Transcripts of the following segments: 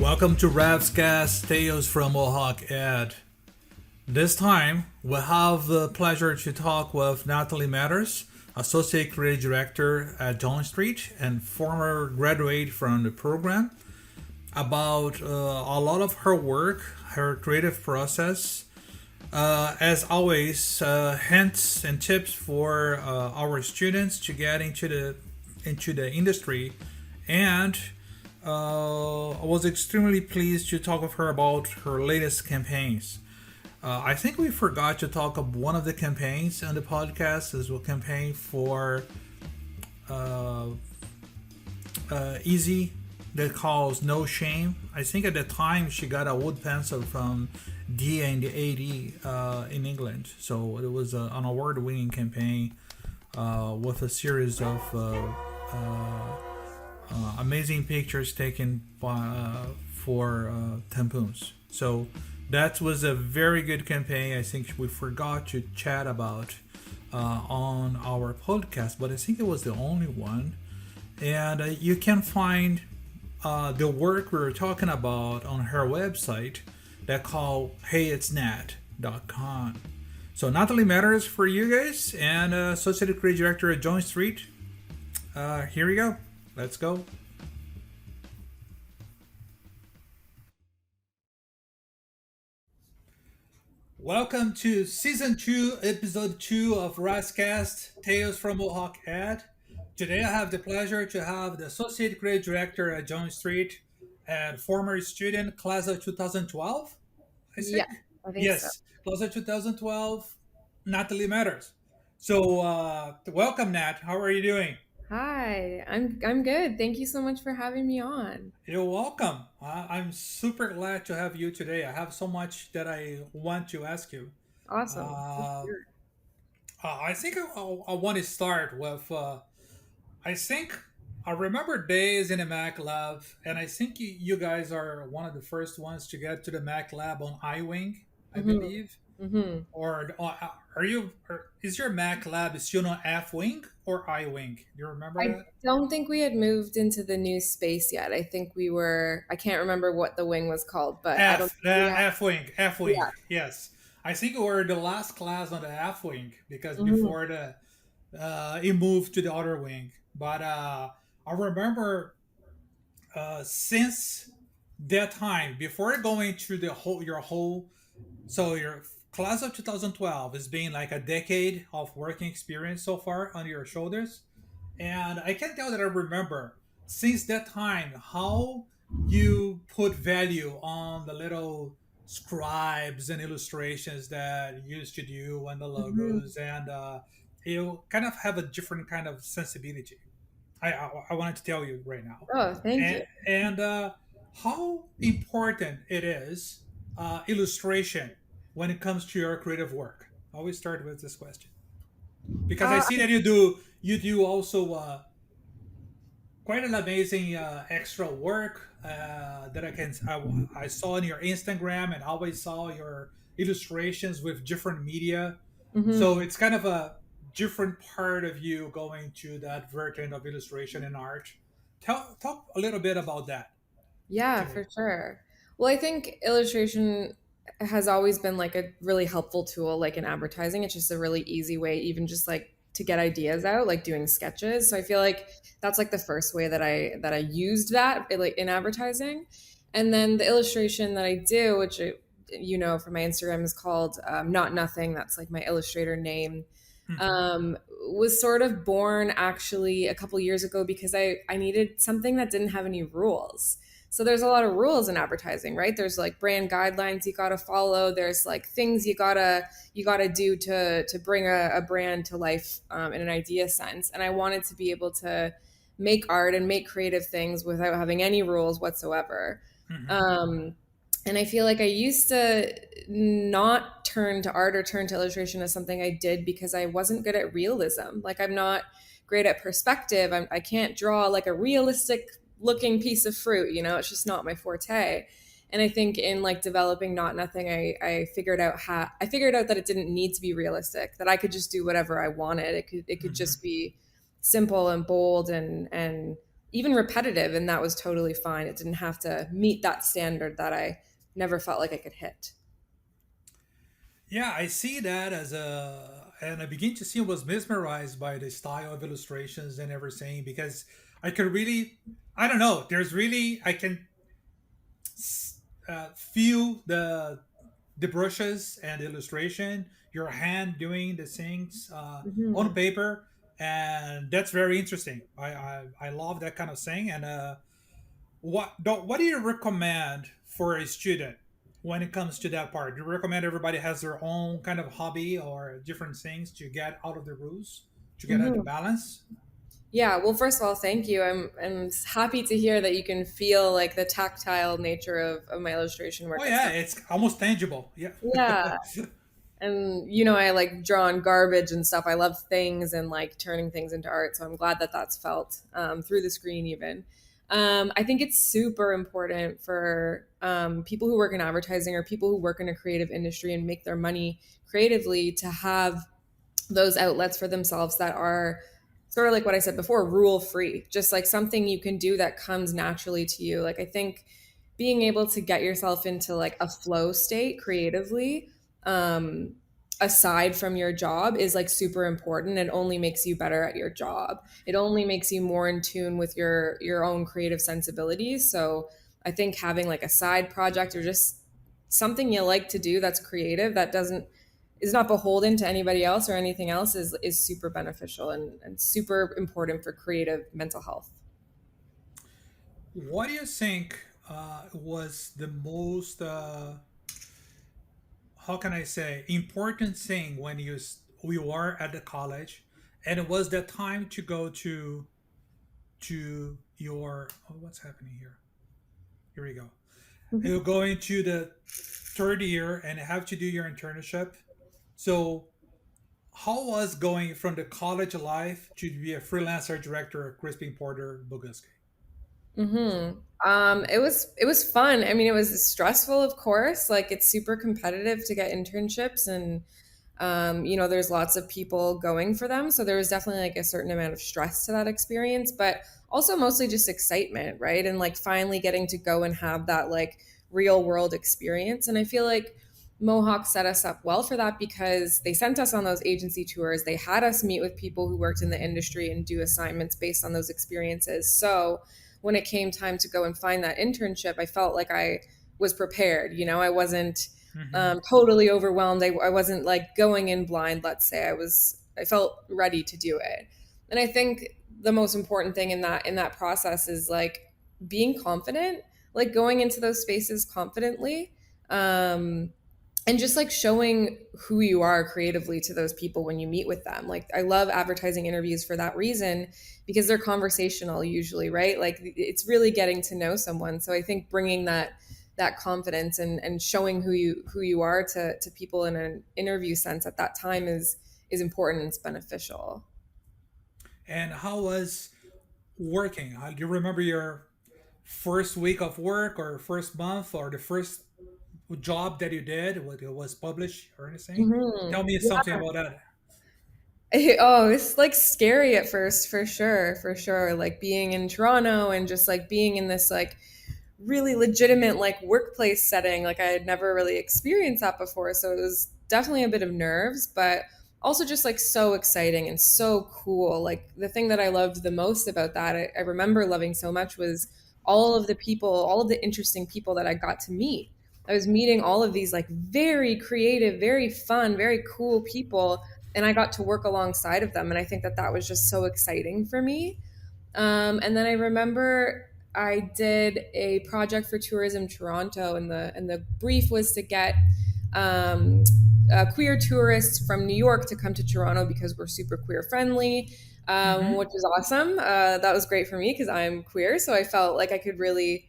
Welcome to Ravscast Tales from Mohawk Ed. This time, we have the pleasure to talk with Natalie Mathers, Associate Creative Director at John Street and former graduate from the program, about a lot of her work, her creative process. As always, hints and tips for our students to get into the industry, and I was extremely pleased to talk with her about her latest campaigns. I think we forgot to talk of one of the campaigns on the podcast. Is a campaign for uh, Easy that calls No Shame. I think at the time she got a wood pencil from D&AD in England. So it was an award-winning campaign with a series of amazing pictures taken for tampons. So that was a very good campaign. I think we forgot to chat about on our podcast, but I think it was the only one. And you can find the work we were talking about on her website that called heyitsnat.com. So Natalie Mathers for you guys and Associate Creative Director at John Street. Here we go. Let's go. Welcome to Season 2, Episode 2 of Rascast Tales from Mohawk Ed. Today I have the pleasure to have the Associate Creative Director at John Street and former student, class of 2012, I Yeah, think. I think so. Yes, class of 2012, Natalie Matters. So, welcome, Nat. How are you doing? Hi, I'm good. Thank you so much for having me on. You're welcome. I'm super glad to have you today. I have so much that I want to ask you. Awesome. For Uh, sure. I think I want to start with. I think I remember days in the Mac lab, and I think you guys are one of the first ones to get to the Mac lab on iWing, I Mhm. believe. Mhm. Or are you? Or is your Mac lab still on F wing or iWing? Do you remember I that? don't think we had moved into the new space yet. I think we were. I can't remember what the wing was called, but I don't think we had. F wing, F wing. Yeah. Yes, I think we were the last class on the F wing because Mhm. before the it moved to the other wing. But I remember since that time, before going through the whole your whole, so your class of 2012 has been like a decade of working experience so far on your shoulders, and I can tell that I remember since that time how you put value on the little scribes and illustrations that you used to do and the Mhm. logos, and you kind of have a different kind of sensibility. I wanted to tell you right now, Oh, thank you. and how important it is illustration when it comes to your creative work. I always start with this question because I Uh, see that you do also quite an amazing extra work that I saw in your Instagram and always saw your illustrations with different media. So mhm. it's kind of a different part of you going to that version of illustration and art. Talk a little bit about that Yeah, to me. for sure. Well, I think illustration has always been like a really helpful tool, like in advertising. It's just a really easy way, even just like to get ideas out, like doing sketches. So I feel like that's like the first way that I used that like in advertising. And then the illustration that I do, which for my Instagram is called Not Nothing. That's like my illustrator name. Hmm. Um, was sort of born actually a couple years ago because I needed something that didn't have any rules. So there's a lot of rules in advertising, right? There's like brand guidelines you gotta follow. There's like things you gotta do to bring a brand to life in an idea sense. And I wanted to be able to make art and make creative things without having any rules whatsoever. Hmm. Um, and I feel like I used to not turn to art or turn to illustration as something I did because I wasn't good at realism. Like I'm not great at perspective. I can't draw like a realistic looking piece of fruit. It's just not my forte. And I think in like developing Not Nothing, I figured out that it didn't need to be realistic. That I could just do whatever I wanted. It could Hmm. just be simple and bold and even repetitive, and that was totally fine. It didn't have to meet that standard that I never felt like I could hit. Yeah, I see that as a, and I begin to see was mesmerized by the style of illustrations and everything because I could really, I don't know, there's really, I can feel the brushes and the illustration, your hand doing the things on Hmm. paper, and that's very interesting. I love that kind of thing. And what do you recommend for a student when it comes to that part? Do you recommend everybody has their own kind of hobby or different things to get out of the rules, to get out of the Hmm. balance? Yeah, well, first of all, thank you. I'm happy to hear that you can feel like the tactile nature of my illustration Oh work. It's yeah, it's almost tangible. Yeah. yeah, and I like draw on garbage and stuff. I love things and like turning things into art, so I'm glad that that's felt through the screen even. I think it's super important for people who work in advertising or people who work in a creative industry and make their money creatively to have those outlets for themselves that are sort of like what I said before, rule free, just like something you can do that comes naturally to you. Like I think being able to get yourself into like a flow state creatively, um, aside from your job is like super important. It only makes you better at your job. It only makes you more in tune with your own creative sensibilities. So I think having like a side project or just something you like to do that's creative that doesn't is not beholden to anybody else or anything else is super beneficial and super important for creative mental health. What do you think was the most, how can I say, important thing when we were at the college, and it was the time to go to your, oh, what's happening here? Here we go. You're Mhm. going to the third year and have to do your internship. So how was going from the college life to be a freelancer director at Crispin Porter Boguski? It was fun. I mean, it was stressful, of course. Like it's super competitive to get internships, and there's lots of people going for them. So there was definitely like a certain amount of stress to that experience, but also mostly just excitement, right? And like finally getting to go and have that like real world experience. And I feel like Mohawk set us up well for that because they sent us on those agency tours. They had us meet with people who worked in the industry and do assignments based on those experiences. So when it came time to go and find that internship, I felt like I was prepared. I wasn't Hmm. totally overwhelmed. I wasn't like going in blind, let's say. I felt ready to do it. And I think the most important thing in that process is like being confident, like going into those spaces confidently. And just like showing who you are creatively to those people when you meet with them. Like I love advertising interviews for that reason because they're conversational usually, right? Like it's really getting to know someone. So I think bringing that confidence and showing who you are to people in an interview sense at that time is important and it's beneficial. And how was working? Do you remember your first week of work or first month or the first job that you did, what it was published or anything? Hmm. Tell me something about that. Oh, it's like scary at first, for sure, for sure. Like being in Toronto and just like being in this like really legitimate like workplace setting. Like I had never really experienced that before. So it was definitely a bit of nerves, but also just like so exciting and so cool. Like the thing that I loved the most about that, I remember loving so much was all of the people, all of the interesting people that I got to meet. I was meeting all of these like very creative, very fun, very cool people, and I got to work alongside of them. And I think that that was just so exciting for me. And then I remember I did a project for Tourism Toronto, and the brief was to get um, queer tourists from New York to come to Toronto because we're super queer friendly, which Hmm. was awesome. That was great for me because I'm queer, so I felt like I could really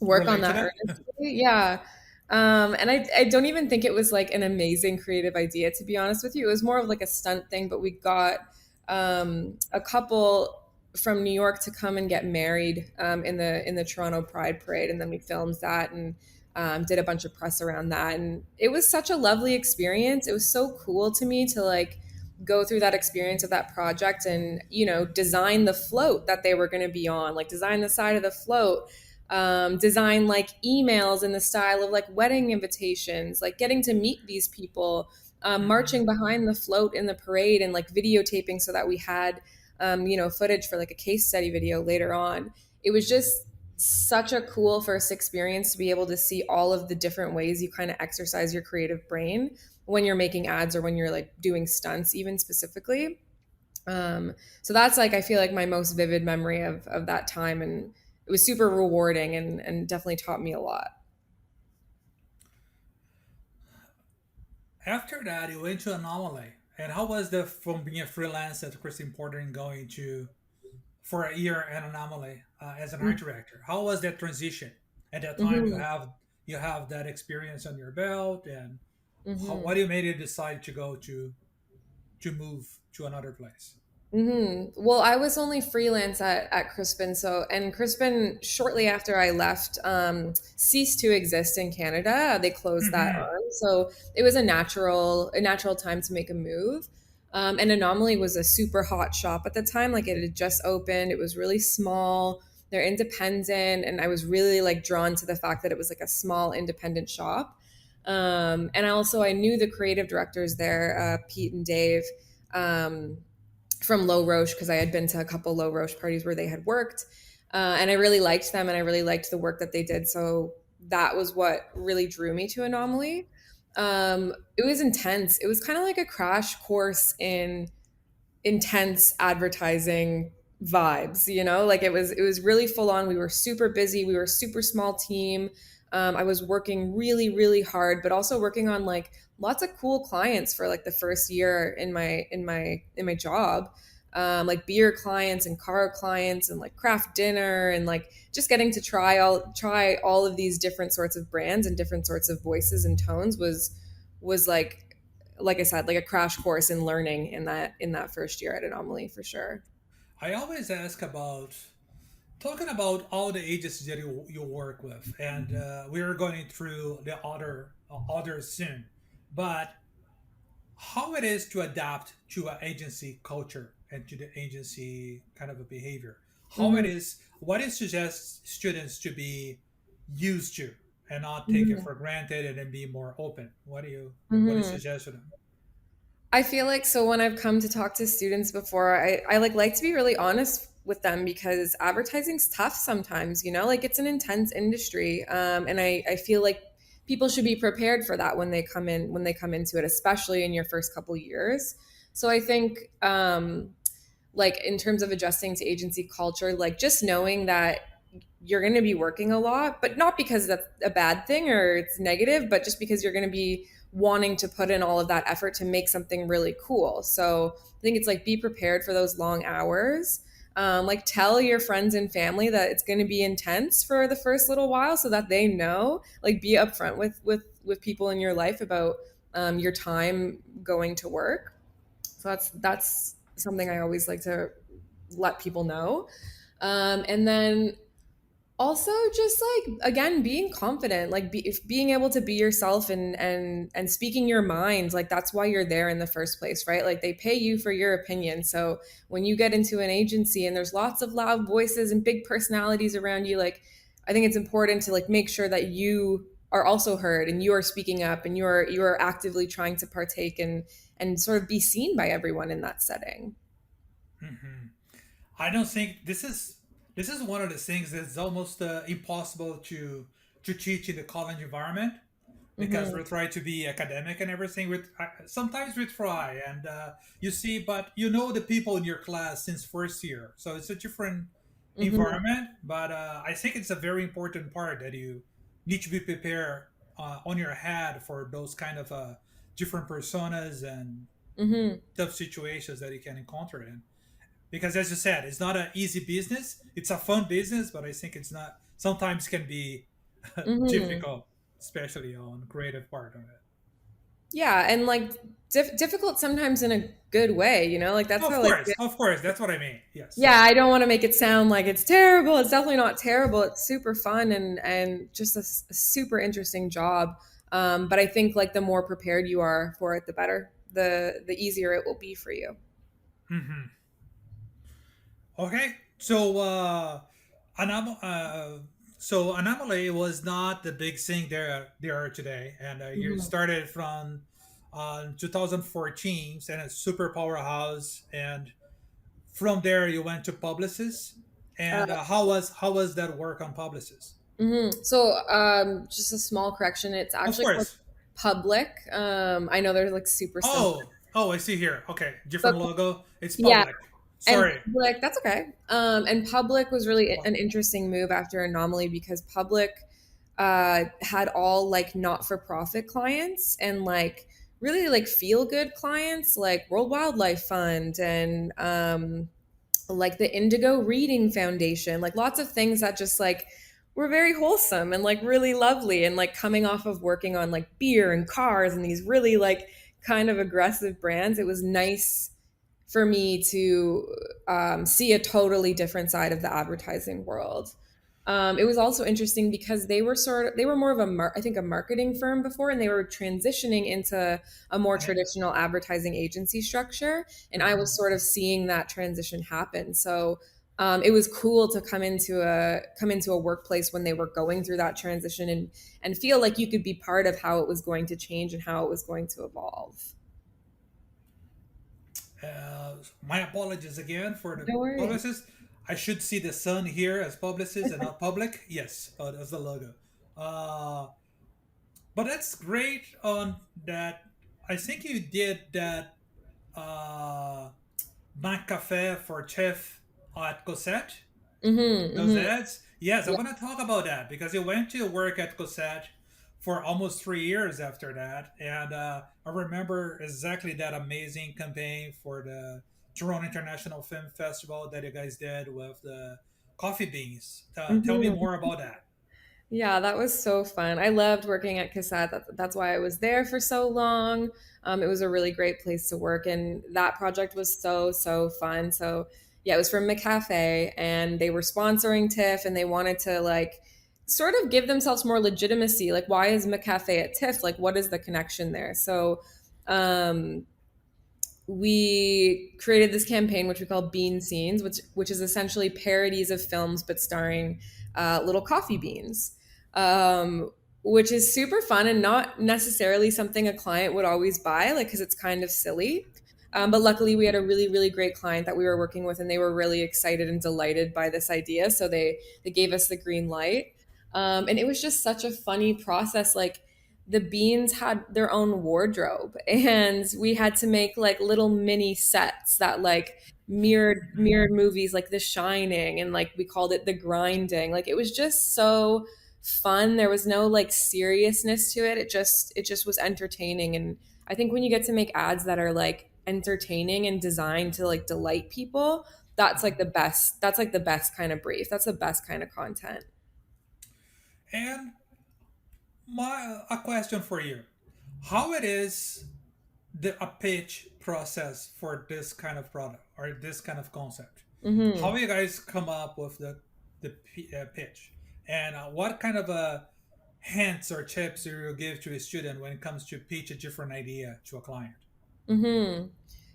work on Relate to that that? earnestly. Yeah. And I don't even think it was like an amazing creative idea, to be honest with you. It was more of like a stunt thing, but we got a couple from New York to come and get married in the Toronto Pride Parade, and then we filmed that and did a bunch of press around that, and it was such a lovely experience. It was so cool to me to like go through that experience of that project and, design the float that they were going to be on, like design the side of the float, design like emails in the style of like wedding invitations, like getting to meet these people, Hmm. marching behind the float in the parade and like videotaping so that we had, footage for like a case study video later on. It was just such a cool first experience to be able to see all of the different ways you kind of exercise your creative brain when you're making ads or when you're like doing stunts, even specifically. So that's like, I feel like my most vivid memory of that time. And it was super rewarding and definitely taught me a lot. After that, you went to Anomaly. And how was the from being a freelance at Chris Important going to for a year at Anomaly as an art director? How was that transition? At that time, Mm-hmm. you have that experience on your belt, and Mm-hmm. what do you made you decide to go to move to another place? Well, I was only freelance at Crispin. So, and Crispin, shortly after I left, ceased to exist in Canada. They closed that Hmm. arm. So it was a natural time to make a move. And Anomaly was a super hot shop at the time. Like it had just opened. It was really small. They're independent. And I was really like drawn to the fact that it was like a small independent shop. And I knew the creative directors there, Pete and Dave. Um, from Low Roche because I had been to a couple Low Roche parties where they had worked. And I really liked them and I really liked the work that they did. So that was what really drew me to Anomaly. It was intense. It was kind of like a crash course in intense advertising vibes. Like it was really full on. We were super busy. We were a super small team. I was working really really hard, but also working on like lots of cool clients for like the first year in my job. Like beer clients and car clients and like craft dinner and like just getting to try all of these different sorts of brands and different sorts of voices and tones was like I said, like a crash course in learning in that first year at Anomaly for sure. I always ask about talking about all the agencies that you work with, and we're going through the others soon. But how it is to adapt to an agency culture and to the agency kind of a behavior. How it Hmm. is, what it suggests students to be used to and not take it Hmm. for granted and then be more open. What do you Hmm. suggest to them? I feel like so when I've come to talk to students before, I like to be really honest with them because advertising's tough sometimes, like it's an intense industry. And I feel like people should be prepared for that when they come into it, especially in your first couple years. So I think like in terms of adjusting to agency culture, like just knowing that you're going to be working a lot, but not because that's a bad thing or it's negative, but just because you're going to be wanting to put in all of that effort to make something really cool. So I think it's like be prepared for those long hours. Like tell your friends and family that it's going to be intense for the first little while so that they know. Like be upfront with people in your life about your time going to work. So that's something I always like to let people know. And then also just like again being confident, like being able to be yourself and speaking your mind. Like that's why you're there in the first place, right? Like they pay you for your opinion. So when you get into an agency and there's lots of loud voices and big personalities around you, like I think it's important to like make sure that you are also heard and you are speaking up and you're actively trying to partake and sort of be seen by everyone in that setting. Hmm. I don't think this is one of the things that's almost impossible to teach in the college environment because we Hmm. try to be academic and everything. With sometimes we try, and you see, but the people in your class since first year, so it's a different Hmm. environment. But I think it's a very important part that you need to be prepared on your head for those kind of different personas and Hmm. tough situations that you can encounter in because as you said it's not an easy business, it's a fun business, but I think it's not sometimes can be Hmm. difficult, especially on creative part of it. Yeah, and like difficult sometimes in a good way, like that's how like Of course, that's what I mean. Yes. yeah, I don't want to make it sound like it's terrible. It's definitely not terrible. It's super fun and just a super interesting job. But I think like the more prepared you are for it, the easier it will be for you. Hmm. Okay, so so Anomaly was not the big thing there today, and you Mhm. started from 2014, and a super powerhouse, and from there you went to Publicis. And how was that work on Publicis? So, just a small correction. It's Of actually called course. Public. I know they're like super similar, Oh, I see here. Okay, but different logo. It's yeah, public. and Sorry. Public, that's okay. And Public was really an interesting move after Anomaly because Public had all like not-for-profit clients and like really like feel-good clients like World Wildlife Fund and like the Indigo Reading Foundation, like lots of things that just like were very wholesome and like really lovely and like coming off of working on like beer and cars and these really like kind of aggressive brands. It was nice for me to see a totally different side of the advertising world. It was also interesting because they were more of I think a marketing firm before, and they were transitioning into a more I, traditional advertising agency structure, and I was Mhm. sort of seeing that transition happen. So it was cool to come into a workplace when they were going through that transition and feel like you could be part of how it was going to change and how it was going to evolve. My apologies again for the No worries. publicist. I should see the sun here as publicist and not public. Yes, that's the logo. Uh, but that's great on that. I think you did that Mac Cafe for Chef at Cossete. Mm-hmm, Those mm-hmm. ads? Yes, I want to talk about that because you went to work at Cossete for almost 3 years after that. And I remember exactly that amazing campaign for the Toronto International Film Festival that you guys did with the coffee beans. Tell me Mm-hmm. more about that. Yeah, that was so fun. I loved working at Cassette. That's why I was there for so long. It was a really great place to work, and that project was so fun. So yeah, it was from McCafe, and they were sponsoring TIFF, and they wanted to like sort of give themselves more legitimacy. Like, why is McCafe at TIFF? Like, what is the connection there? So um, we created this campaign which we call Bean Scenes, which is essentially parodies of films but starring little coffee beans, which is super fun and not necessarily something a client would always buy, like because it's kind of silly. But luckily, we had a really great client that we were working with, and they were really excited and delighted by this idea. So they gave us the green light, and it was just such a funny process. Like the beans had their own wardrobe and we had to make like little mini sets that like mirrored movies like The Shining, and like we called it The Grinding. Like it was just so fun. There was no like seriousness to it. It just was entertaining. And I think when you get to make ads that are like entertaining and designed to like delight people, that's like the best kind of brief. That's the best kind of content. And my a question for you: how it is a pitch process for this kind of product or this kind of concept? How Hmm. you guys come up with the pitch, and what kind of hints or tips do you give to a student when it comes to pitch a different idea to a client? Hmm.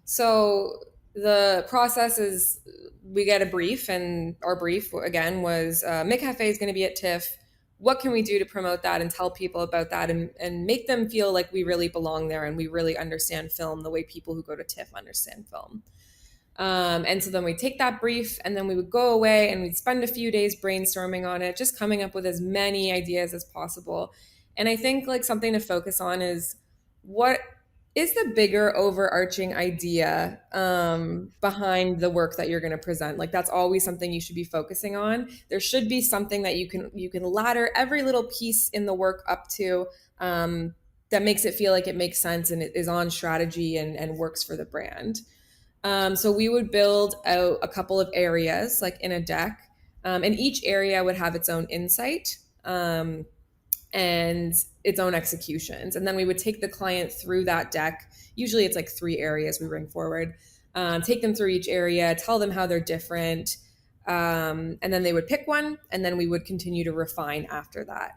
So the process is we get a brief, and our brief again was McCafe is going to be at TIFF. What can we do to promote that and tell people about that and make them feel like we really belong there and we really understand film the way people who go to TIFF understand film? And so then we take that brief and then we would go away and we'd spend a few days brainstorming on it, just coming up with as many ideas as possible. And I think like something to focus on is what is the bigger overarching idea behind the work that you're going to present. Like that's always something you should be focusing on. There should be something that you can ladder every little piece in the work up to, that makes it feel like it makes sense and it is on strategy and works for the brand. So we would build out a couple of areas like in a deck, and each area would have its own insight and its own executions. And then we would take the client through that deck. Usually it's like three areas we bring forward, take them through each area, tell them how they're different. And then they would pick one, and then we would continue to refine after that.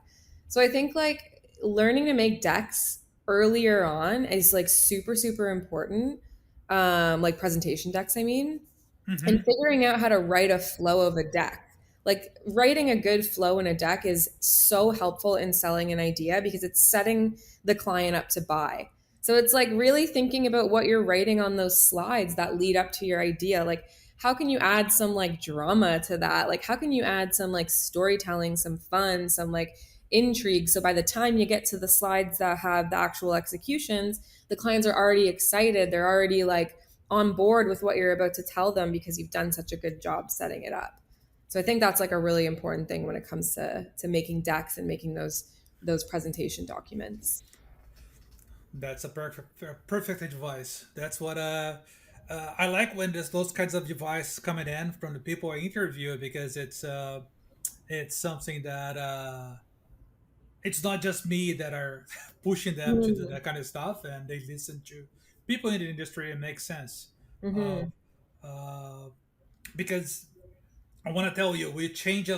So I think like learning to make decks earlier on is like super, super important. Like presentation decks, I mean, and Mm-hmm. figuring out how to write a flow of a deck. Like writing a good flow in a deck is so helpful in selling an idea because it's setting the client up to buy. So it's like really thinking about what you're writing on those slides that lead up to your idea. Like how can you add some like drama to that? Like how can you add some like storytelling, some fun, some like intrigue, so by the time you get to the slides that have the actual executions, the clients are already excited. They're already like on board with what you're about to tell them because you've done such a good job setting it up. So I think that's like a really important thing when it comes to making decks and making those presentation documents. That's a perfect advice. That's what I like when there's those kinds of advice coming in from the people I interview because it's something that it's not just me that are pushing them to do Mm-hmm. that kind of stuff, and they listen to people in the industry. It makes sense Mm-hmm. of because I want to tell you we change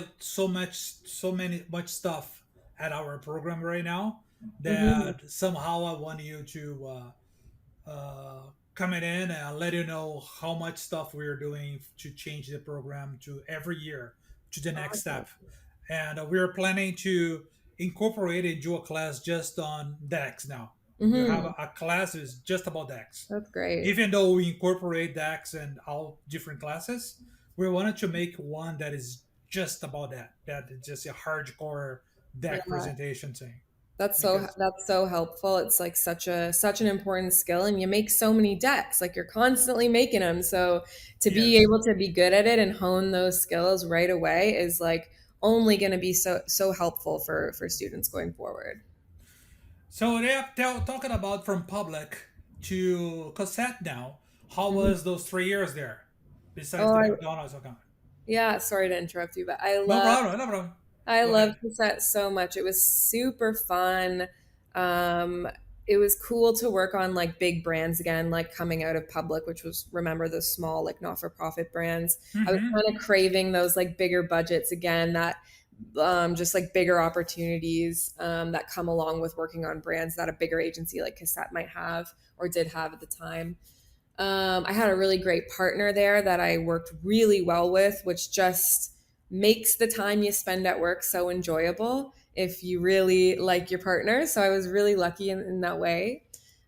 much stuff at our program right now Mm-hmm. that somehow I want you to coming in and I'll let you know how much stuff we're doing to change the program to every year to the next Awesome. step. And we're planning to incorporate into a class just on DAX now. We'll have Mm-hmm. a class is just about DAX. That's great. Even though we incorporate DAX and all different classes, we wanted to make one that is just about that. That is just a hardcore DAC Yeah. presentation thing. That's Because that's so helpful. It's like such an important skill, and you make so many decks. Like you're constantly making them. So to be yes. able to be good at it and hone those skills right away is like only going to be so helpful for students going forward. So yeah, talking about from public to Cossete now. How Mhm. was those 3 years there? Besides Oh, the McDonald's account. yeah. Sorry to interrupt you, but No problem. No problem. I Go loved ahead. Cassette so much. It was super fun. Um, it was cool to work on like big brands again, like coming out of public, which was remember the small like not for profit brands. I was Mm-hmm. kind of craving those like bigger budgets again, that just like bigger opportunities that come along with working on brands that a bigger agency like Cassette might have or did have at the time. I had a really great partner there that I worked really well with, which just makes the time you spend at work so enjoyable if you really like your partner. So I was really lucky in that way.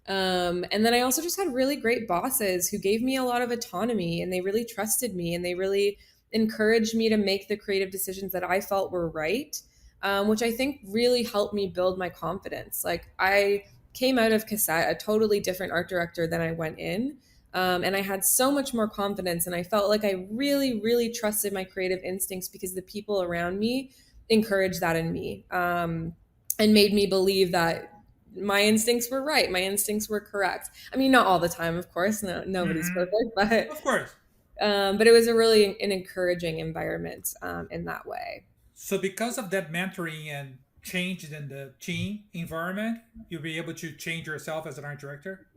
And then I also just had really great bosses who gave me a lot of autonomy and they really trusted me and they really encouraged me to make the creative decisions that I felt were right, which I think really helped me build my confidence. Like I came out of Cassette a totally different art director than I went in. And I had so much more confidence, and I felt like I really, really trusted my creative instincts because the people around me encouraged that in me, and made me believe that my instincts were right, my instincts were correct. I mean, not all the time, of course, nobody's Mm-hmm. perfect, but Of course. it was a really an encouraging environment in that way. So because of that mentoring and change in the team environment, you'll be able to change yourself as an art director.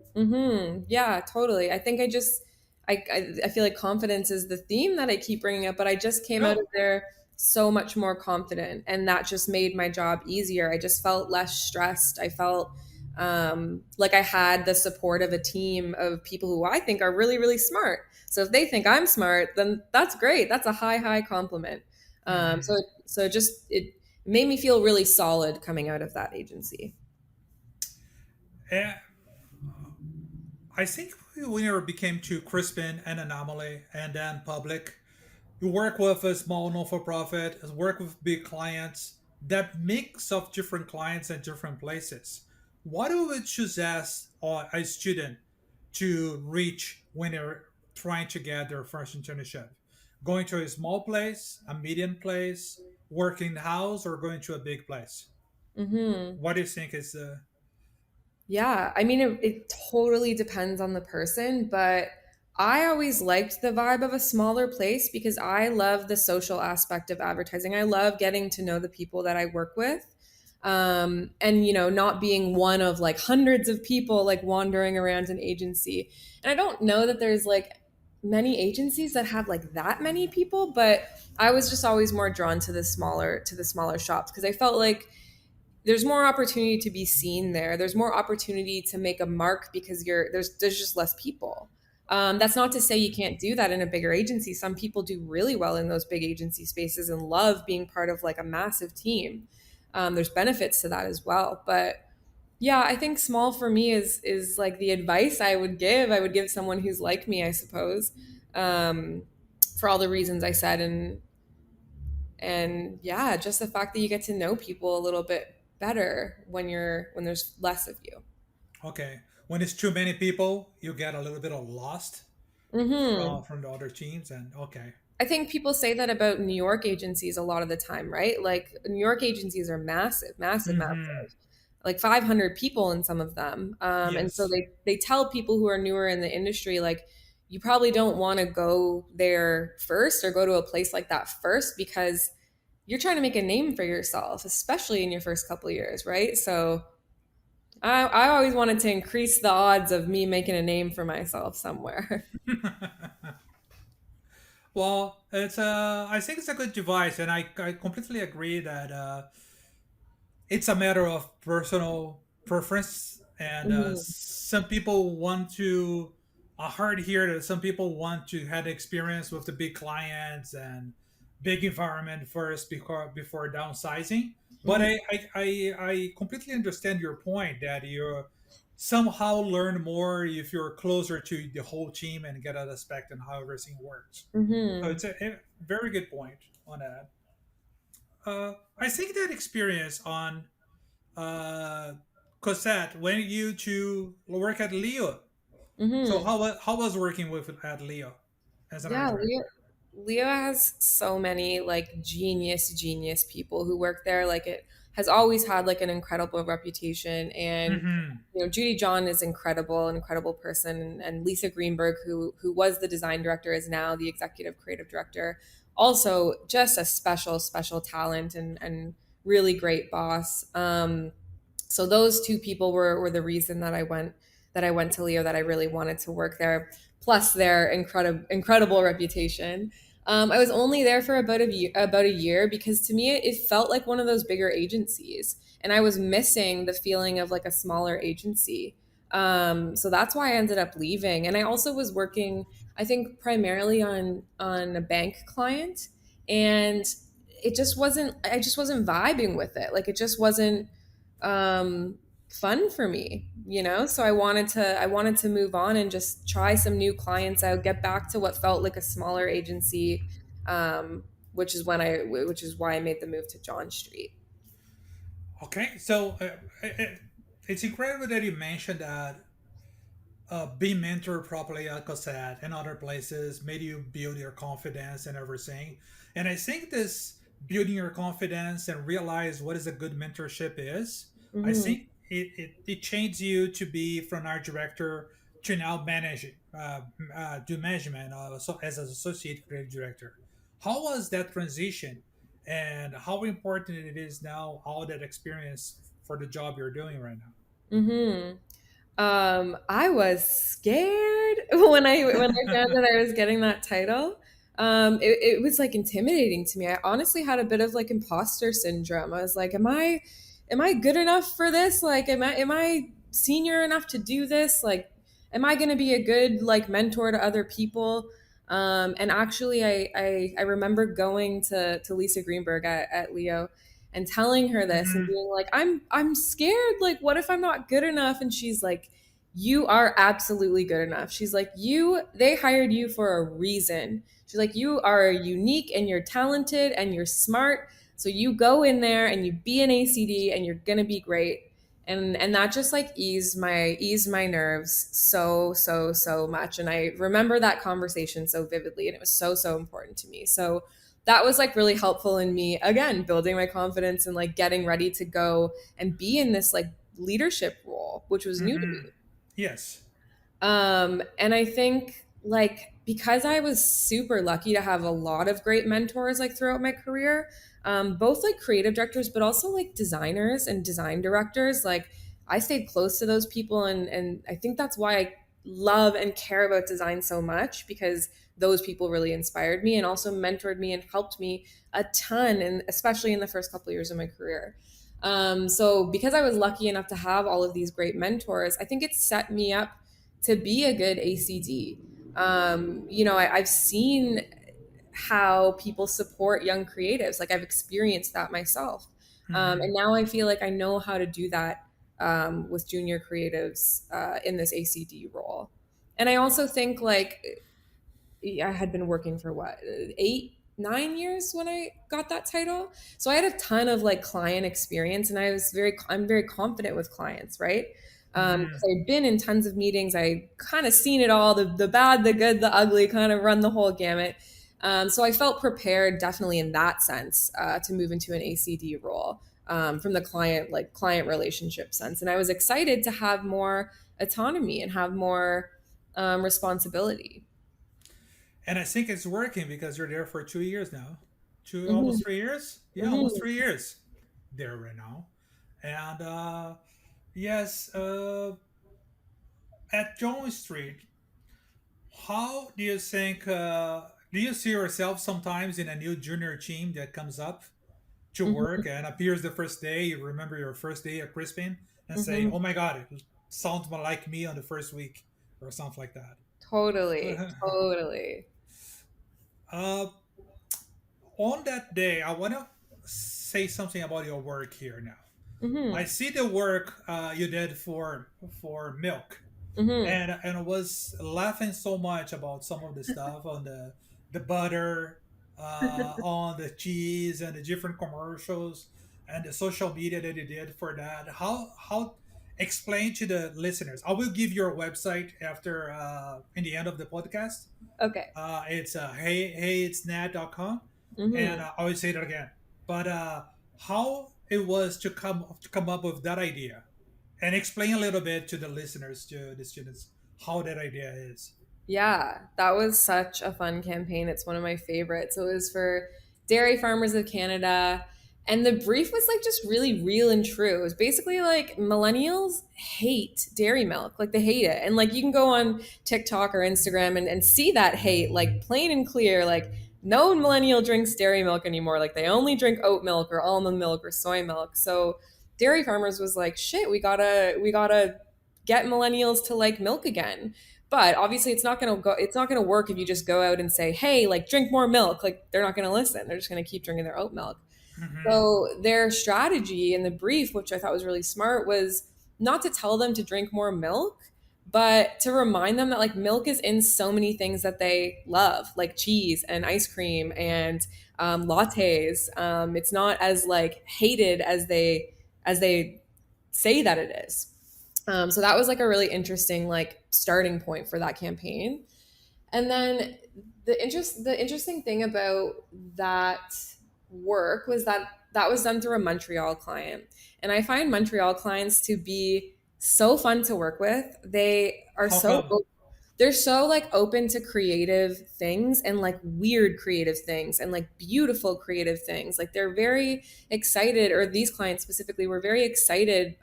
Yeah, totally. I think I feel like confidence is the theme that I keep bringing up, but I just came out of No. there so much more confident, and that just made my job easier. I just felt less stressed. I felt like I had the support of a team of people who I think are really, really smart. So if they think I'm smart, then that's great. That's a high compliment. Mm-hmm. So it made me feel really solid coming out of that agency. Yeah, I think when you became to Crispin and Anomaly and then public, you work with a small non-for-profit, work with big clients, that mix of different clients and different places. What do we choose as a student to reach when they're trying to get their first internship? Going to a small place, a medium place, working in the house, or going to a big place? Hmm. What do you think is the Yeah, I mean, it totally depends on the person, but I always liked the vibe of a smaller place because I love the social aspect of advertising. I love getting to know the people that I work with. And not being one of like hundreds of people like wandering around an agency. And I don't know that there's like many agencies that have like that many people, but I was just always more drawn to the smaller shops because I felt like there's more opportunity to be seen there. There's more opportunity to make a mark because there's just less people. That's not to say you can't do that in a bigger agency. Some people do really well in those big agency spaces and love being part of like a massive team. There's benefits to that as well. But yeah, I think small for me is like the advice I would give. I would give someone who's like me, I suppose, um, for all the reasons I said, and yeah, just the fact that you get to know people a little bit better when there's less of you. Okay. When it's too many people, you get a little bit of lost Hmm. from the other teams, and okay. I think people say that about New York agencies a lot of the time, right? Like New York agencies are massive, massive, Mm-hmm. massive, like 500 people in some of them. And so Yes. they tell people who are newer in the industry, like, you probably don't want to go there first or go to a place like that first because you're trying to make a name for yourself, especially in your first couple of years, right? So I always wanted to increase the odds of me making a name for myself somewhere. Well, it's I think it's a good device, and I completely agree that it's a matter of personal preference, and Hmm. some people want to. I heard here that some people want to have experience with the big clients and big environment first before downsizing. But Hmm. I completely understand your point that you somehow learn more if you're closer to the whole team and get an aspect on how everything works. So Hmm. it's a very good point on that. I think that experience on uh, Cossete went you to work at Leo. So Hmm. how was working with at Leo as an art Yeah, director? Leo has so many like genius people who work there. Like it has always had like an incredible reputation, and Mm-hmm. Judy John is incredible, an incredible person, and Lisa Greenberg, who was the design director, is now the executive creative director. Also, just a special talent and really great boss. So those two people were the reason that I went to Leo, that I really wanted to work there. Plus their incredible reputation. I was only there for about a year because to me it felt like one of those bigger agencies, and I was missing the feeling of like a smaller agency. So that's why I ended up leaving. And I also was working, I think, primarily on a bank client, and it just wasn't. I just wasn't vibing with it. Like it just wasn't fun for me, so I wanted to move on and just try some new clients out, get back to what felt like a smaller agency, which is why I made the move to John Street. Okay, so it's incredible that you mentioned that being mentored properly at Cossette and other places made you build your confidence and everything. And I think this building your confidence and realize what is a good mentorship is, I Hmm. think it changed you to be from art director to now manage, do management so as an associate creative director. How was that transition, and how important it is now, all that experience for the job you're doing right now? Hmm. I was scared when I found that I was getting that title. It was like intimidating to me. I honestly had a bit of like imposter syndrome. I was like, am I good enough for this? Like, am I senior enough to do this? Like, am I going to be a good like mentor to other people? And actually, I remember going to Lisa Greenberg at Leo and telling her this and Hmm. being like, I'm scared. Like, what if I'm not good enough? And she's like, you are absolutely good enough. She's like, they hired you for a reason. She's like, you are unique and you're talented and you're smart. So you go in there and you be an ACD and you're gonna be great. And that just like eased my nerves so much. And I remember that conversation so vividly, and it was so important to me. So that was like really helpful in me again building my confidence and like getting ready to go and be in this like leadership role, which was new to Hmm. me. Yes. And I think like because I was super lucky to have a lot of great mentors like throughout my career, both like creative directors, but also like designers and design directors, like I stayed close to those people, and I think that's why I love and care about design so much, because those people really inspired me and also mentored me and helped me a ton, and especially in the first couple of years of my career. So because I was lucky enough to have all of these great mentors, I think it set me up to be a good ACD. I've seen how people support young creatives. Like I've experienced that myself. Hmm. And now I feel like I know how to do that with junior creatives in this ACD role. And I also think like I had been working for what, 8, 9 years when I got that title. So I had a ton of like client experience, and I'm very confident with clients, right? Hmm. Because I've been in tons of meetings. I kind of seen it all, the bad, the good, the ugly, kind of run the whole gamut. So I felt prepared definitely in that sense to move into an ACD role from the client relationship sense. And I was excited to have more autonomy and have more responsibility. And I think it's working because you're there for 2 years now. Two, Mhm. almost 3 years. Yeah, almost Mhm. 3 years there right now. And yes, at John Street, how do you think? Do you see yourself sometimes in a new junior team that comes up to Mhm. work and appears the first day? You remember your first day at Crispin and say, Mhm. "Oh my God, it sounds more like me on the first week," or something like that. Totally. Totally. uh, on that day, I want to say something about your work here now. I Mhm. see the work you did for milk, Mhm. and I was laughing so much about some of the stuff on the butter, on the cheese, and the different commercials, and the social media that you did for that. How explain to the listeners? I will give your website after in the end of the podcast. Okay. It's hey it's nat.com, and Mhm. I always say that again. But how it was to come up with that idea, and explain a little bit to the listeners, to the students, how that idea is. Yeah, that was such a fun campaign. It's one of my favorites. So it was for Dairy Farmers of Canada. And the brief was like just really real and true. It was basically like millennials hate dairy milk. Like they hate it. And like you can go on TikTok or Instagram and see that hate, like plain and clear. Like no millennial drinks dairy milk anymore. Like they only drink oat milk or almond milk or soy milk. So Dairy Farmers was like, shit, we gotta get millennials to like milk again. But obviously it's not gonna work if you just go out and say, hey, like drink more milk. Like they're not gonna listen. They're just gonna keep drinking their oat milk. Hmm. So their strategy in the brief, which I thought was really smart, was not to tell them to drink more milk, but to remind them that like milk is in so many things that they love, like cheese and ice cream and lattes. It's not as like hated as they say that it is. So that was like a really interesting like starting point for that campaign. And then the interesting thing about that work was that that was done through a Montreal client. And I find Montreal clients to be so fun to work with. How come? They're so like open to creative things and like weird creative things and like beautiful creative things. Like they're very excited, or these clients specifically were very excited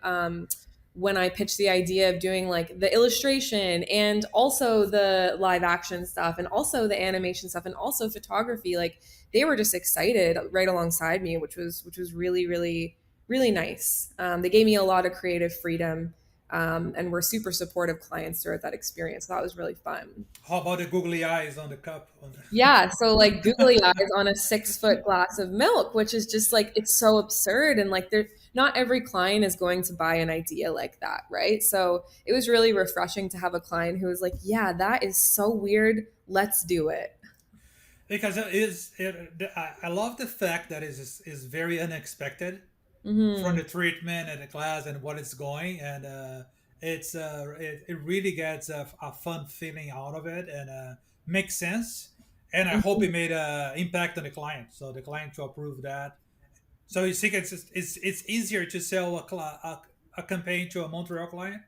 when I pitched the idea of doing like the illustration and also the live action stuff and also the animation stuff and also photography. Like they were just excited right alongside me, which was really really nice. They gave me a lot of creative freedom and were super supportive clients throughout that experience. So that was really fun. How about the googly eyes on the cup? On Yeah, so like googly eyes the on a 6 foot glass of milk, which is just like it's so absurd, and like there, not every client is going to buy an idea like that, right? So it was really refreshing to have a client who was like, "Yeah, that is so weird. Let's do it." because it is I love the fact that is very unexpected from Hmm. the treatment and the class and what it's going, and it really gets a fun feeling out of it, and makes sense, and I hope it made a impact on the client, so the client to approve that. So you think it's easier to sell a campaign to a Montreal client.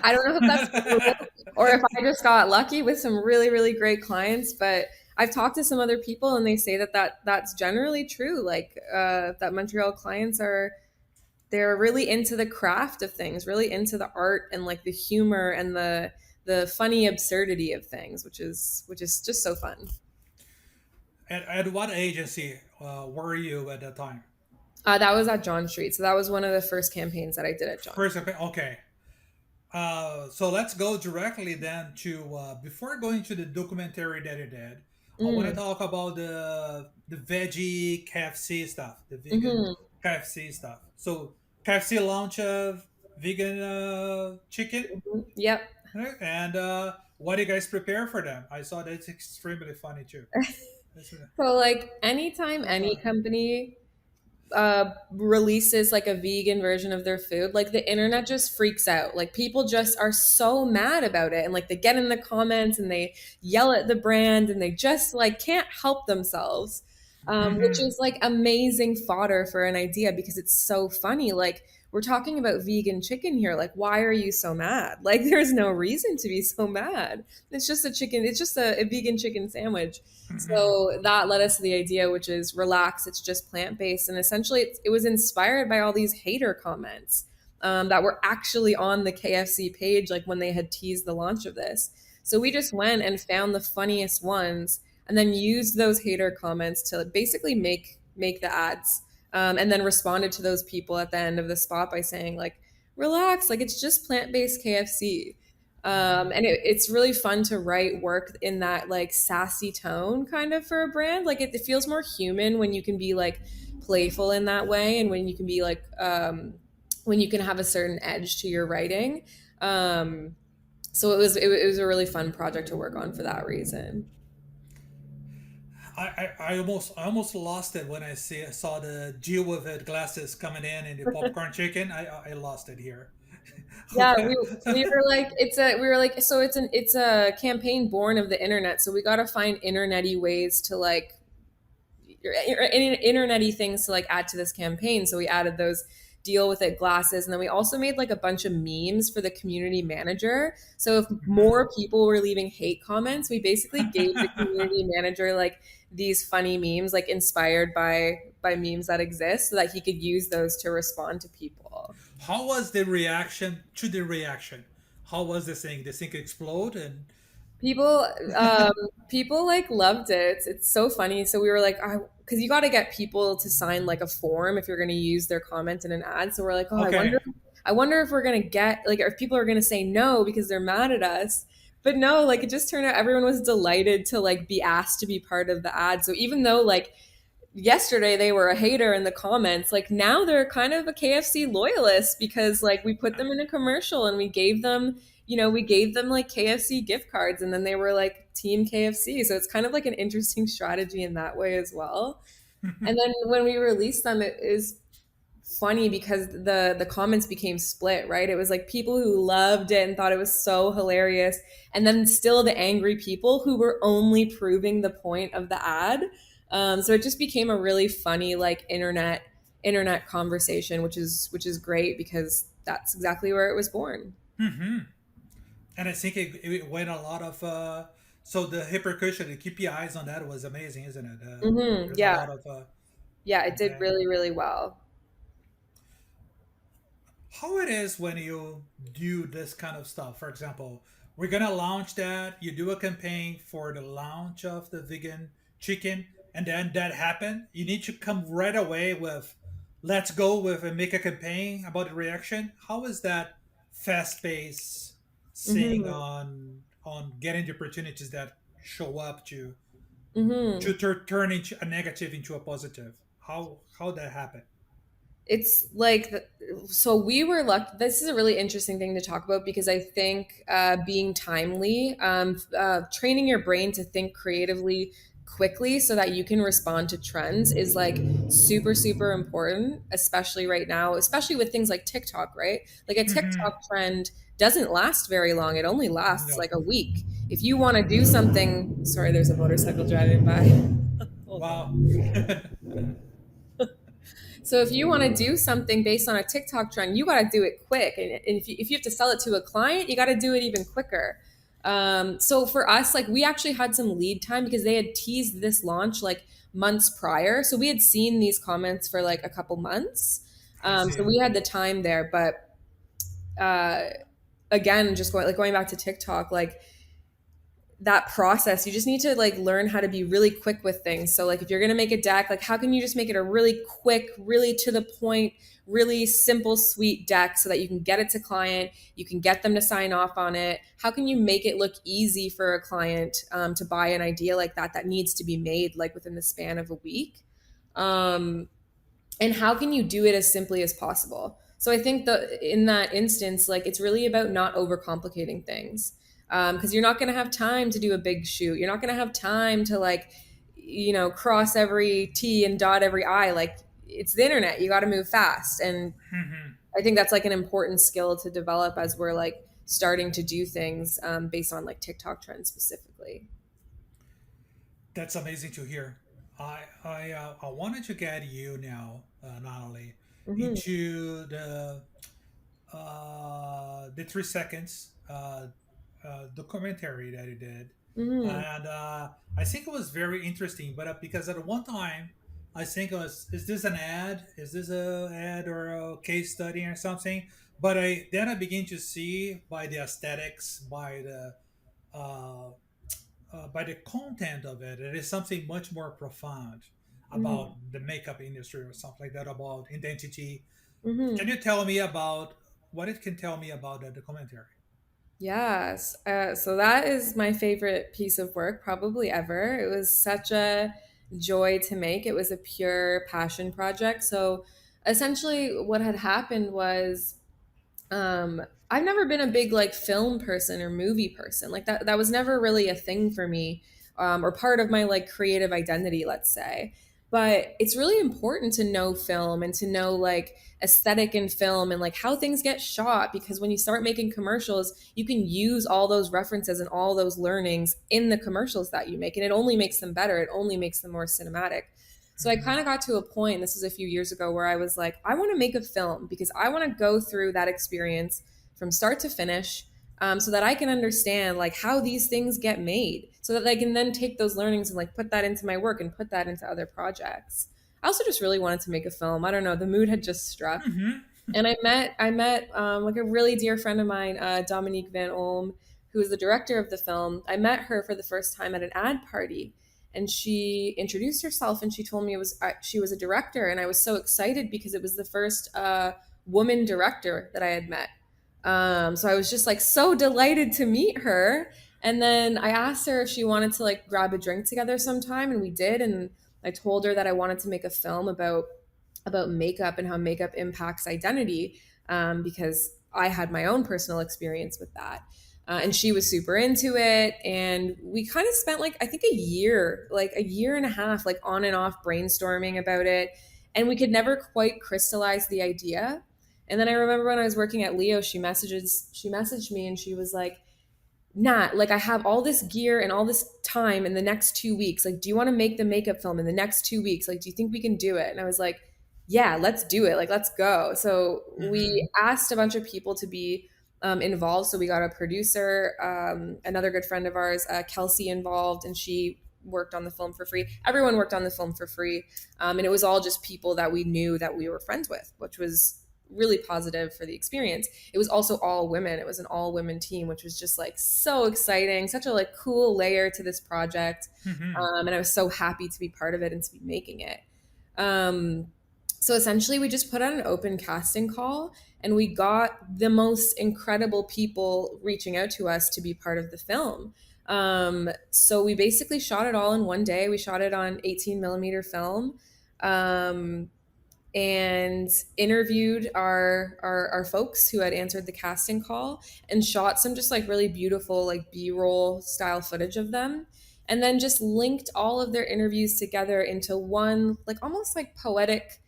I don't know if that's the rule or if I just got lucky with some really, really great clients, but I've talked to some other people and they say that's generally true. Like that Montreal clients are they're really into the craft of things, really into the art and like the humor and the funny absurdity of things, which is just so fun. At what agency were you at that time? That was at John Street. So that was one of the first campaigns that I did at John. First, okay. So let's go directly then to before going to the documentary that you did. I want to Mm, talk about the veggie KFC stuff, the vegan hmm KFC stuff. So KFC launch of vegan chicken, Yep. right? And what do you guys prepare for them? I saw that it's extremely funny too. This is- So like anytime Go any ahead. company releases like a vegan version of their food, like the internet just freaks out. Like people just are so mad about it, and like they get in the comments and they yell at the brand, and they just like can't help themselves. Which Mm-hmm. is like amazing fodder for an idea because it's so funny. Like we're talking about vegan chicken here. Like why are you so mad? Like there's no reason to be so mad. It's just a chicken. It's just a vegan chicken sandwich. Mm-hmm. So that led us to the idea, which is relax, it's just plant based. And essentially, it was inspired by all these hater comments that were actually on the KFC page, like when they had teased the launch of this. So we just went and found the funniest ones and then used those hater comments to basically make the ads. And then responded to those people at the end of the spot by saying, like, relax, like it's just plant based KFC. Mm-hmm. And it's really fun to write work in that like sassy tone kind of for a brand. Like it feels more human when you can be like playful in that way, and when you can be like when you can have a certain edge to your writing. So it was a really fun project to work on for that reason. I almost lost it when I saw the deal with it glasses coming in and the popcorn chicken. I lost it here. Yeah, Okay. we were like we were like so it's a campaign born of the internet. So we got to find internety ways to like internety things to like add to this campaign. So we added those deal with it glasses, and then we also made like a bunch of memes for the community manager. So if more people were leaving hate comments, we basically gave the community manager like these funny memes like inspired by memes that exist so that he could use those to respond to people. How was the reaction to the reaction? How was this thing? This thing explode and People, people like loved it. It's so funny. So we were like, because you got to get people to sign like a form if you're going to use their comment in an ad. So we're like, oh, okay. I wonder if we're going to get like, if people are going to say no because they're mad at us. But no, like it just turned out everyone was delighted to like be asked to be part of the ad. So even though like yesterday they were a hater in the comments, like now they're kind of a KFC loyalist because like we put them in a commercial and we gave them, we gave them like KFC gift cards, and then they were like team KFC. So it's kind of like an interesting strategy in that way as well. And then when we released them, it is funny because the comments became split, right? It was like people who loved it and thought it was so hilarious, and then still the angry people who were only proving the point of the ad. So it just became a really funny like internet conversation, which is great because that's exactly where it was born. Hmm. And I think it went a lot of. So the repercussion, the KPIs on that was amazing, isn't it? There's a Yeah, lot of. yeah, it did Okay. really really well. How it is when you do this kind of stuff. For example, we're gonna launch that. You do a campaign for the launch of the vegan chicken, and then that happen. You need to come right away with, let's go with and make a campaign about the reaction. How is that fast pace seeing Hmm on getting the opportunities that show up to hmm turn into a negative into a positive? How that happen? it's like so we were lucky. This is a really interesting thing to talk about because I think being timely, training your brain to think creatively quickly so that you can respond to trends is like super super important, especially right now, especially with things like TikTok, right? Like a Hmm. TikTok trend doesn't last very long. It only lasts No. like a week. If you want to do something, sorry, there's a motorcycle driving by. Hold Wow. on. So if you want to do something based on a TikTok trend, you got to do it quick. And if you have to sell it to a client, you got to do it even quicker. So for us, like we actually had some lead time because they had teased this launch like months prior. So we had seen these comments for like a couple months. I So see. we had the time there. But again, just going back to TikTok, like that process, you just need to like learn how to be really quick with things. So like if you're going to make a deck, like how can you just make it a really quick, really to the point, really simple, sweet deck so that you can get it to client, you can get them to sign off on it? How can you make it look easy for a client to buy an idea like that needs to be made like within the span of a week? Um, and how can you do it as simply as possible? So I think that in that instance, like it's really about not overcomplicating things, because you're not going to have time to do a big shoot. You're not going to have time to like, cross every T and dot every I. Like it's the internet. You got to move fast, and I think that's like an important skill to develop as we're like starting to do things based on like TikTok trends specifically. That's amazing to hear. I wanted to get you now, Natalie, Hmm. into the 3 seconds documentary that you did, Hmm. and I think it was very interesting. But because at one time, I think it was, is this an ad? Is this a ad or a case study or something? But I begin to see by the aesthetics, uh, by the content of it, it is something much more profound about Hmm. the makeup industry or something like that, about identity. Can Hmm. you tell me about what it can tell me about the documentary? Yes. So that is my favorite piece of work probably ever. It was such a joy to make. It was a pure passion project. So essentially, what had happened was um, I've never been a big like film person or movie person. Like that was never really a thing for me, or part of my like creative identity, let's say. But it's really important to know film and to know like aesthetic in film and like how things get shot, because when you start making commercials, you can use all those references and all those learnings in the commercials that you make, and it only makes them better. It only makes them more cinematic. So I Hmm. kind of got to a point, and this was a few years ago, where I was like, I want to make a film because I want to go through that experience from start to finish, so that I can understand like how these things get made, so that I can then take those learnings and like put that into my work and put that into other projects. I also just really wanted to make a film. I don't know, the mood had just struck, Hmm. and I met like a really dear friend of mine, Dominique Van Olm, who is the director of the film. I met her for the first time at an ad party, and she introduced herself and she told me she was a director, and I was so excited because it was the first woman director that I had met. So I was just like so delighted to meet her. And then I asked her if she wanted to like grab a drink together sometime, and we did. And I told her that I wanted to make a film about makeup and how makeup impacts identity, because I had my own personal experience with that. And she was super into it. And we kind of spent like, I think like a year and a half, like on and off brainstorming about it. And we could never quite crystallize the idea. And then I remember when I was working at Leo, she messaged me and she was like, Nat, like I have all this gear and all this time in the next 2 weeks. Like, do you want to make the makeup film in the next 2 weeks? Like, do you think we can do it? And I was like, yeah, let's do it. Like, let's go. So Hmm. we asked a bunch of people to be involved. So we got a producer, another good friend of ours, Kelsey, involved, and she worked on the film for free. Everyone worked on the film for free. And it was all just people that we knew that we were friends with, which was really positive for the experience. It was also all women. It was an all women team, which was just like so exciting, such a like cool layer to this project. Hmm. And I was so happy to be part of it and to be making it. Um, so essentially, we just put out an open casting call, and we got the most incredible people reaching out to us to be part of the film. So we basically shot it all in one day. We shot it on 18 millimeter film. Um, and interviewed our folks who had answered the casting call, and shot some just like really beautiful like b-roll style footage of them, and then just linked all of their interviews together into one like almost like poetic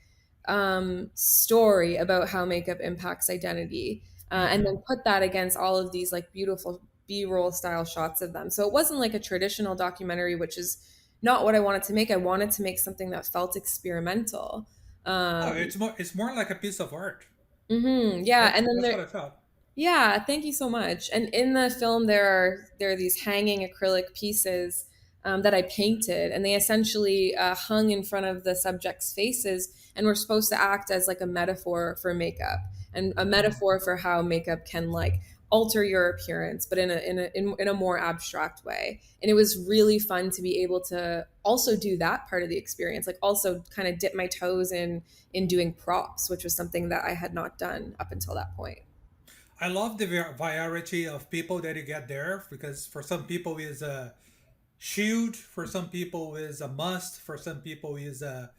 story about how makeup impacts identity, and Hmm. then put that against all of these like beautiful b-roll style shots of them. So it wasn't like a traditional documentary, which is not what I wanted to make. I wanted to make something that felt experimental. Oh, um, it's more like a piece of art. yeah, That's and then that's there, what I felt. yeah, thank you so much. And in the film, there are these hanging acrylic pieces that I painted, and they essentially hung in front of the subjects' faces, and were supposed to act as like a metaphor for makeup, and a Hmm. metaphor for how makeup can like alter your appearance, but in a more abstract way. And it was really fun to be able to also do that part of the experience, like also kind of dip my toes in doing props, which was something that I had not done up until that point. I love the variety of people that you get there because for some people is a shoot, for some people is a must, for some people is a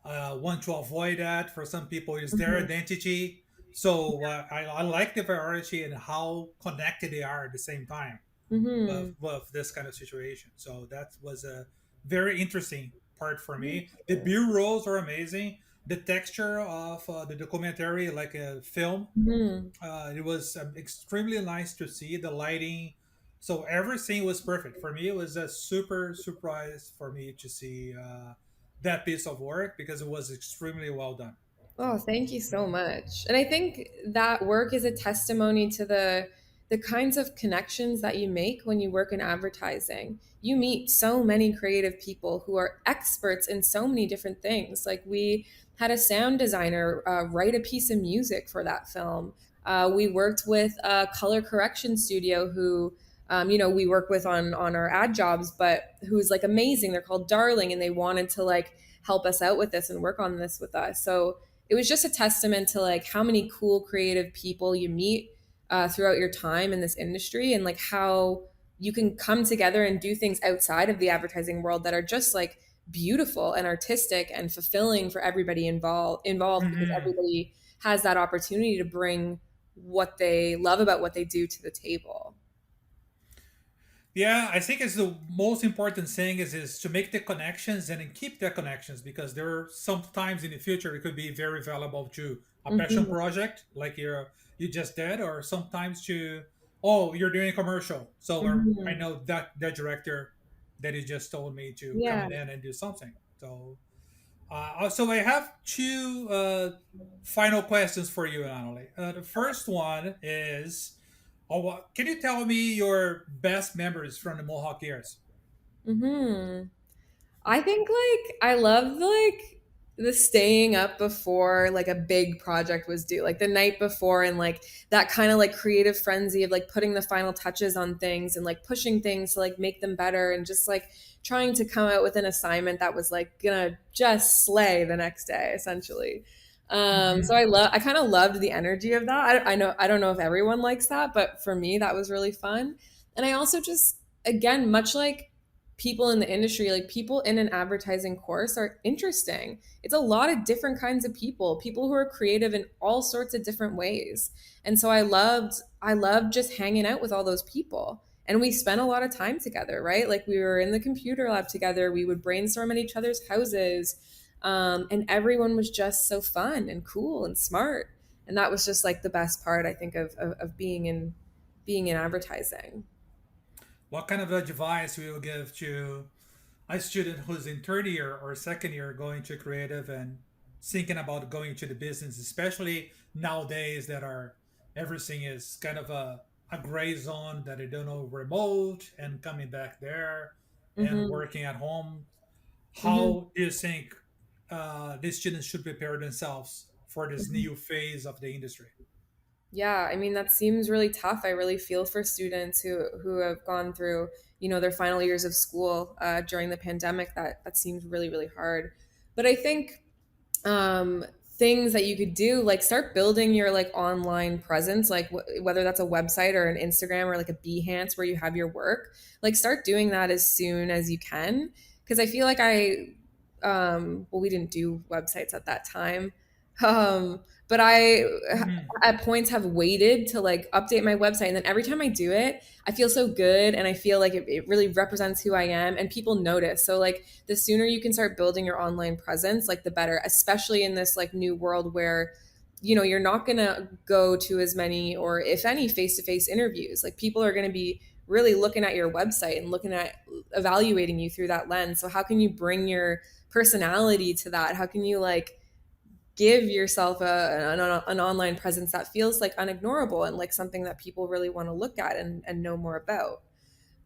want to avoid that, for some people is their Mhm. identity. So I like the variety and how connected they are at the same time Mhm. of this kind of situation. So that was a very interesting part for me. Thank The you. B-rolls are amazing. The texture of the documentary, like a film, Mhm. it was extremely nice to see the lighting. So everything was perfect for me. It was a super surprise for me to see that piece of work because it was extremely well done. Oh, So thank you so much. And I think that work is a testimony to the kinds of connections that you make when you work in advertising. You meet so many creative people who are experts in so many different things. Like we had a sound designer write a piece of music for that film. We worked with a color correction studio who we work with on our ad jobs, but who's like amazing. They're called Darling, and they wanted to like help us out with this and work on this with us. So it was just a testament to like how many cool creative people you meet throughout your time in this industry, and like how you can come together and do things outside of the advertising world that are just like beautiful and artistic and fulfilling for everybody involved, because mhm. everybody has that opportunity to bring what they love about what they do to the table. Yeah, I think it's the most important thing is to make the connections and then keep the connections because there are sometimes in the future it could be very valuable to a passion Hmm. project like you just did, or sometimes to oh you're doing a commercial. So I Hmm. know that director that he just told me to come Yeah. in and do something. So so I have two final questions for you, Annalie. The first one is, can you tell me your best memories from the Mohawk years? Hmm. I think like I loved like the staying up before like a big project was due, like the night before, and like that kind of like creative frenzy of like putting the final touches on things and like pushing things to like make them better, and just like trying to come out with an assignment that was like gonna just slay the next day essentially. So Hmm. I kind of loved the energy of that. I know I don't know if everyone likes that, but for me that was really fun. And I also just, again, much like people in the industry, like people in an advertising course are interesting. It's a lot of different kinds of people who are creative in all sorts of different ways. And so I loved just hanging out with all those people. And we spent a lot of time together, right? Like we were in the computer lab together. We would brainstorm at each other's houses. And everyone was just so fun and cool and smart. And that was just like the best part, I think, of being in advertising. What kind of advice will you give to a student who's in third year or second year going to creative and thinking about going to the business, especially nowadays that are everything is kind of a gray zone that they don't know remote and coming back there and Hmm. working at home. Hmm. How do you think these students should prepare themselves for this new phase of the industry? Yeah, I mean that seems really tough. I really feel for students who have gone through, their final years of school during the pandemic. That seems really really hard. But I think things that you could do, like start building your like online presence, like whether that's a website or an Instagram or like a Behance where you have your work, like start doing that as soon as you can. Because I feel like well, we didn't do websites at that time. But I Hmm. at points have waited to like update my website, and then every time I do it I feel so good, and I feel like it really represents who I am and people notice. So like the sooner you can start building your online presence, like the better, especially in this like new world where you're not going to go to as many, or if any, face-to-face interviews. Like people are going to be really looking at your website and looking at evaluating you through that lens. So how can you bring your personality to that? How can you like give yourself an online presence that feels like unignorable and like something that people really want to look at and know more about?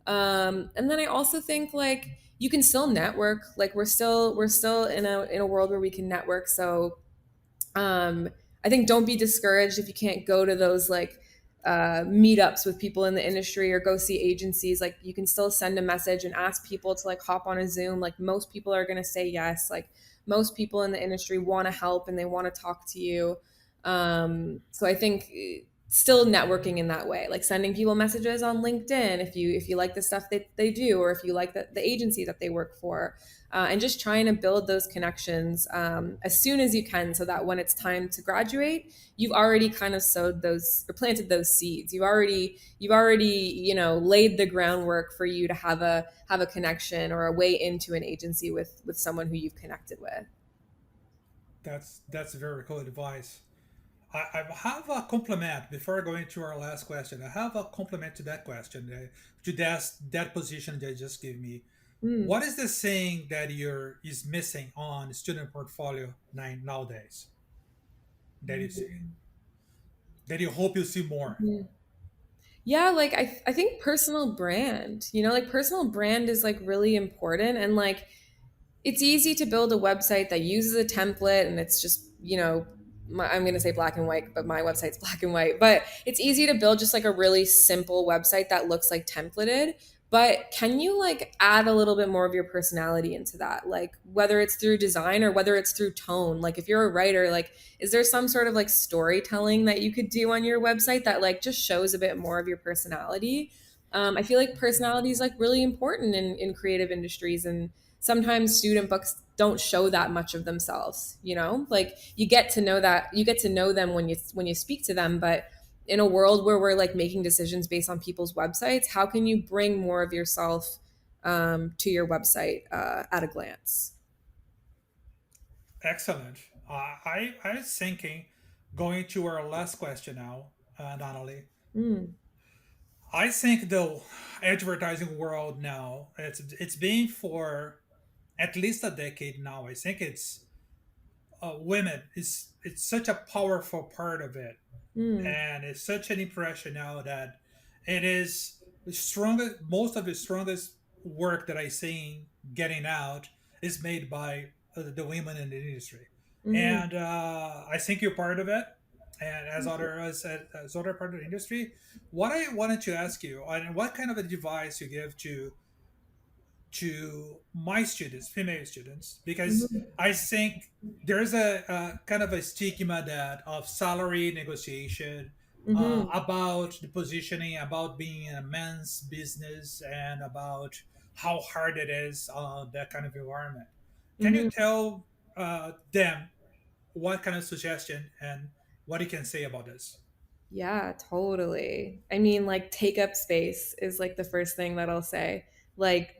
And then I also think like you can still network. Like we're still in a world where we can network. So I think don't be discouraged if you can't go to those like meetups with people in the industry or go see agencies, like you can still send a message and ask people to like hop on a Zoom. Like most people are going to say yes. Like most people in the industry want to help and they want to talk to you. So I think still networking in that way, like sending people messages on LinkedIn if you like the stuff that they do, or if you like the agency that they work for, and just trying to build those connections as soon as you can, so that when it's time to graduate, you've already kind of sowed those or planted those seeds. You've already laid the groundwork for you to have a connection or a way into an agency with someone who you've connected with. That's very cool advice. I have a compliment before going to our last question. I have a compliment to that question, to that position they just gave me. Mm. What is the saying that you're is missing on student portfolio nowadays that you see that you hope you see more? Yeah, like I think personal brand, like personal brand is like really important, and like it's easy to build a website that uses a template and it's just, I'm going to say black and white, but my website's black and white. But it's easy to build just like a really simple website that looks like templated. But can you like add a little bit more of your personality into that? Like whether it's through design or whether it's through tone. Like if you're a writer, like is there some sort of like storytelling that you could do on your website that like just shows a bit more of your personality? I feel like personality is like really important in creative industries, and sometimes student books don't show that much of themselves, like you get to know them when you speak to them, but in a world where we're like making decisions based on people's websites, how can you bring more of yourself to your website at a glance? Excellent. I was thinking, going to our last question now, Natalie. Mm, I think the advertising world now, it's been for at least a decade now. I think it's women is it's such a powerful part of it, mm, and it's such an impression now that it is the strongest. Most of the strongest work that I seen getting out is made by the women in the industry, mm, and I think you're part of it. And as other part of the industry, what I wanted to ask you, and what kind of advice you give to my students, female students, because mm, I think there's a kind of a stigma that of salary negotiation, mm, about the positioning, about being in a men's business, and about how hard it is that kind of environment. Can you mm. tell them what kind of suggestion and what you can say about this? Yeah, totally. I mean, like, take up space is like the first thing that I'll say. Like,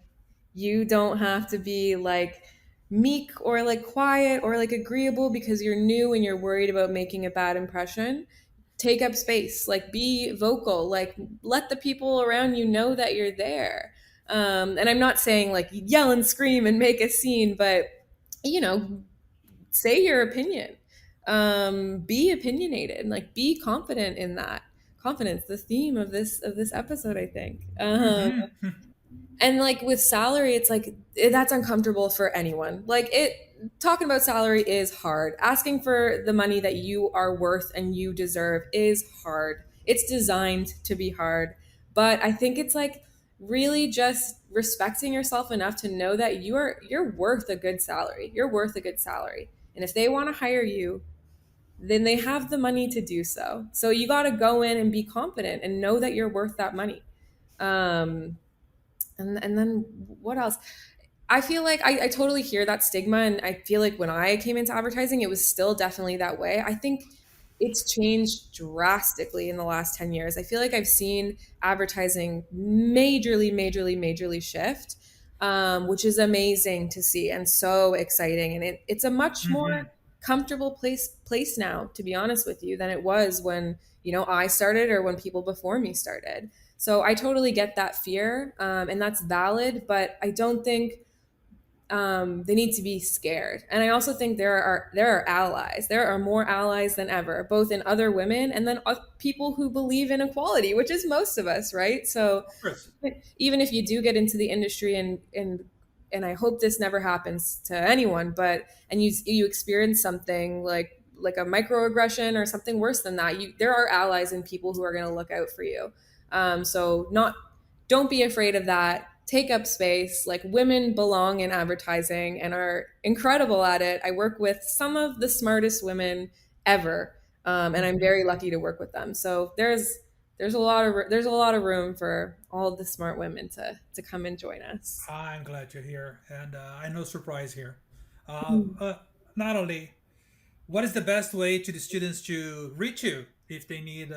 you don't have to be like meek or like quiet or like agreeable because you're new and you're worried about making a bad impression. Take up space, like, be vocal, like, let the people around you know that you're there. And I'm not saying like yell and scream and make a scene, but you know, say your opinion, be opinionated, like be confident in that. Confidence, the theme of this episode, I think. Hmm. And like with salary, it's like that's uncomfortable for anyone. Like it talking about salary is hard. Asking for the money that you are worth and you deserve is hard. It's designed to be hard. But I think it's like really just respecting yourself enough to know that you're worth a good salary. You're worth a good salary. And if they want to hire you, then they have the money to do so. So you got to go in and be confident and know that you're worth that money. Um, and then what else? I feel like I totally hear that stigma, and I feel like when I came into advertising, it was still definitely that way. I think it's changed drastically in the last 10 years. I feel like I've seen advertising majorly shift, which is amazing to see and so exciting. And it's a much more Hmm. comfortable place now, to be honest with you, than it was when I started or when people before me started. So I totally get that fear, and that's valid. But I don't think they need to be scared. And I also think there are allies. There are more allies than ever, both in other women and then people who believe in equality, which is most of us, right? So Of course. even if you do get into the industry and I hope this never happens to anyone, but and you experience something like a microaggression or something worse than that, there are allies and people who are going to look out for you. So not don't be afraid of that. Take up space. Like, women belong in advertising and are incredible at it. I work with some of the smartest women ever, and I'm Mhm. very lucky to work with them. So there's a lot of room for all of the smart women to come and join us. I'm glad you're here, and I no surprise here. Uh, Mm. uh, Not only, what is the best way to the students to reach you if they need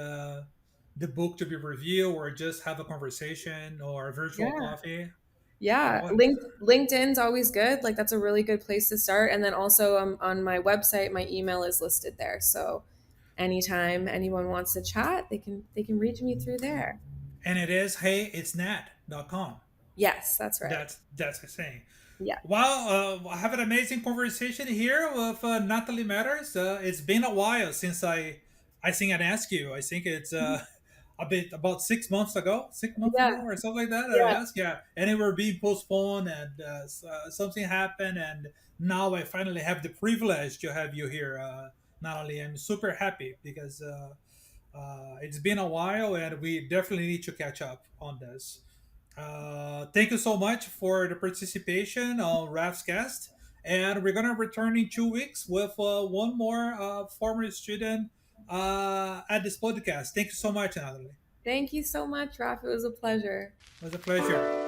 the book to be reviewed, or just have a conversation, or a virtual Yeah. coffee? Yeah, What? LinkedIn's always good. Like, that's a really good place to start. And then also, on my website, my email is listed there. So anytime anyone wants to chat, they can reach me through there. And it is, hey, it's nat.com. Yes, that's right. That's the saying. Yeah. Wow, I have an amazing conversation here with Natalie Mathers. It's been a while since I think I'd ask you. I think it's a bit about 6 months ago, 6 months Yeah. ago, or something like that. I Yeah. asked, yeah, and it were being postponed, and something happened, and now I finally have the privilege to have you here, Natalie. I'm super happy because it's been a while, and we definitely need to catch up on this. Thank you so much for the participation on Raf's Cast. And we're going to return in 2 weeks with one more former student at this podcast. Thank you so much, Natalie. Thank you so much, Raf. It was a pleasure. It was a pleasure.